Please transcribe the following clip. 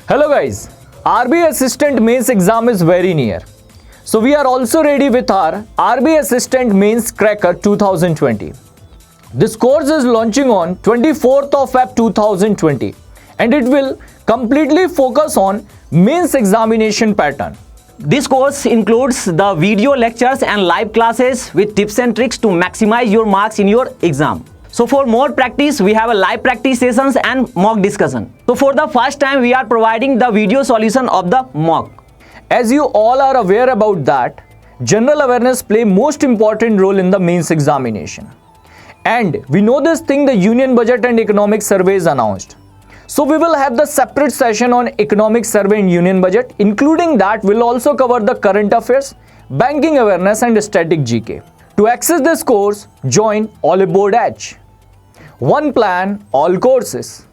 Hello guys, RBI Assistant Mains exam is very near. So we are also ready with our RBI Assistant Mains Cracker 2020. This course is launching on 24th of Feb 2020 and it will completely focus on mains examination pattern. This course includes the video lectures and live classes with tips and tricks to maximize your marks in your exam. So for more practice, we have a live practice sessions and mock discussion. So for the first time, we are providing the video solution of the mock. As you all are aware about that, general awareness play most important role in the mains examination. And we know this thing, the Union Budget and Economic Survey is announced. So we will have the separate session on Economic Survey and Union Budget. Including that, we'll also cover the current affairs, banking awareness and static GK. To access this course, join Oliveboard Edge. One plan, all courses.